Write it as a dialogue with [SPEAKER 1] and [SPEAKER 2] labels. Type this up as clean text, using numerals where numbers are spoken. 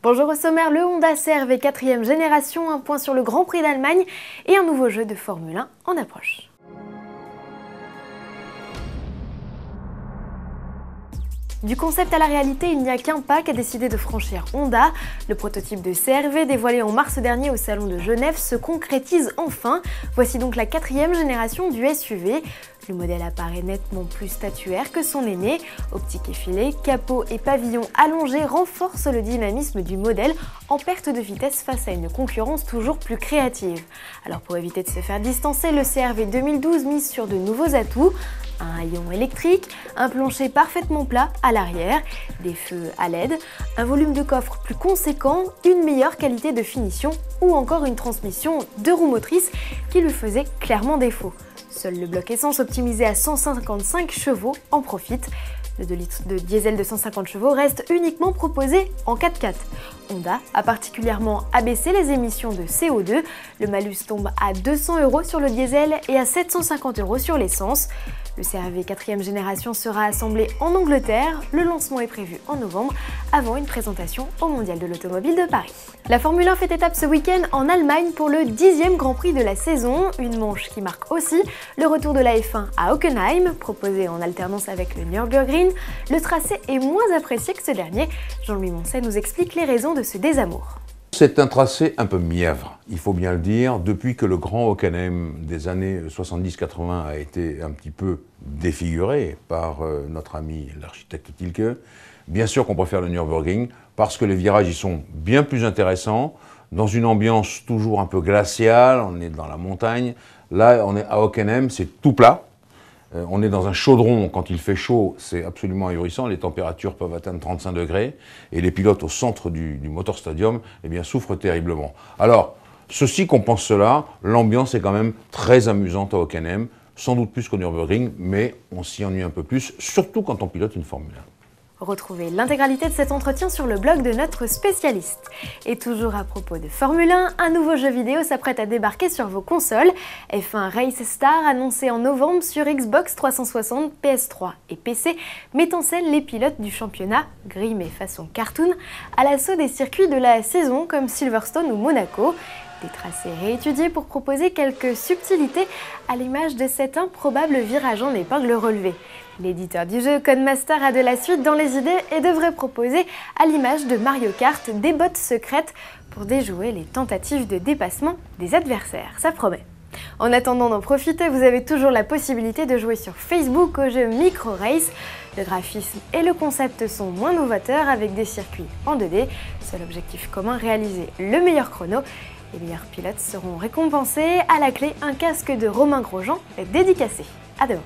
[SPEAKER 1] Bonjour au sommaire, le Honda CR-V 4e génération, un point sur le Grand Prix d'Allemagne et un nouveau jeu de Formule 1 en approche. Du concept à la réalité, il n'y a qu'un pas qu'a décidé de franchir Honda. Le prototype de CR-V dévoilé en mars dernier au salon de Genève se concrétise enfin. Voici donc la 4e génération du SUV. Le modèle apparaît nettement plus statuaire que son aîné. Optique effilée, capot et pavillon allongés renforcent le dynamisme du modèle en perte de vitesse face à une concurrence toujours plus créative. Alors pour éviter de se faire distancer, le CR-V 2012 mise sur de nouveaux atouts. Un haillon électrique, un plancher parfaitement plat à l'arrière, des feux à LED, un volume de coffre plus conséquent, une meilleure qualité de finition ou encore une transmission 2 roues motrices qui lui faisait clairement défaut. Seul le bloc essence optimisé à 155 chevaux en profite. Le 2 litres de diesel de 150 chevaux reste uniquement proposé en 4x4. Honda a particulièrement abaissé les émissions de CO2. Le malus tombe à 200 € sur le diesel et à 750 € sur l'essence. Le CR-V 4e génération sera assemblé en Angleterre. Le lancement est prévu en novembre, avant une présentation au Mondial de l'Automobile de Paris. La Formule 1 fait étape ce week-end en Allemagne pour le 10e Grand Prix de la saison, une manche qui marque aussi le retour de la F1 à Hockenheim, proposé en alternance avec le Nürburgring. Le tracé est moins apprécié que ce dernier. Jean-Louis Moncet nous explique les raisons de ce désamour.
[SPEAKER 2] C'est un tracé un peu mièvre, il faut bien le dire. Depuis que le grand Hockenheim des années 70-80 a été un petit peu défiguré par notre ami l'architecte Thielke, bien sûr qu'on préfère le Nürburgring parce que les virages y sont bien plus intéressants, dans une ambiance toujours un peu glaciale, on est dans la montagne. Là, on est à Hockenheim, c'est tout plat. On est dans un chaudron, quand il fait chaud, c'est absolument ahurissant, les températures peuvent atteindre 35 degrés, et les pilotes au centre du Motor Stadium eh bien, souffrent terriblement. Alors, ceci compense cela, l'ambiance est quand même très amusante à Hockenheim, sans doute plus qu'au Nürburgring, mais on s'y ennuie un peu plus, surtout quand on pilote une Formule 1.
[SPEAKER 1] Retrouvez l'intégralité de cet entretien sur le blog de notre spécialiste. Et toujours à propos de Formule 1, un nouveau jeu vidéo s'apprête à débarquer sur vos consoles. F1 Race Star, annoncé en novembre sur Xbox 360, PS3 et PC, met en scène les pilotes du championnat, grimés façon cartoon, à l'assaut des circuits de la saison comme Silverstone ou Monaco. Des tracés réétudiés pour proposer quelques subtilités à l'image de cet improbable virage en épingle relevée. L'éditeur du jeu, Codemaster, a de la suite dans les idées et devrait proposer, à l'image de Mario Kart, des bottes secrètes pour déjouer les tentatives de dépassement des adversaires. Ça promet. En attendant d'en profiter, vous avez toujours la possibilité de jouer sur Facebook au jeu Micro Race. Le graphisme et le concept sont moins novateurs avec des circuits en 2D. Seul objectif commun, réaliser le meilleur chrono. Les meilleurs pilotes seront récompensés. À la clé, un casque de Romain Grosjean dédicacé. À demain.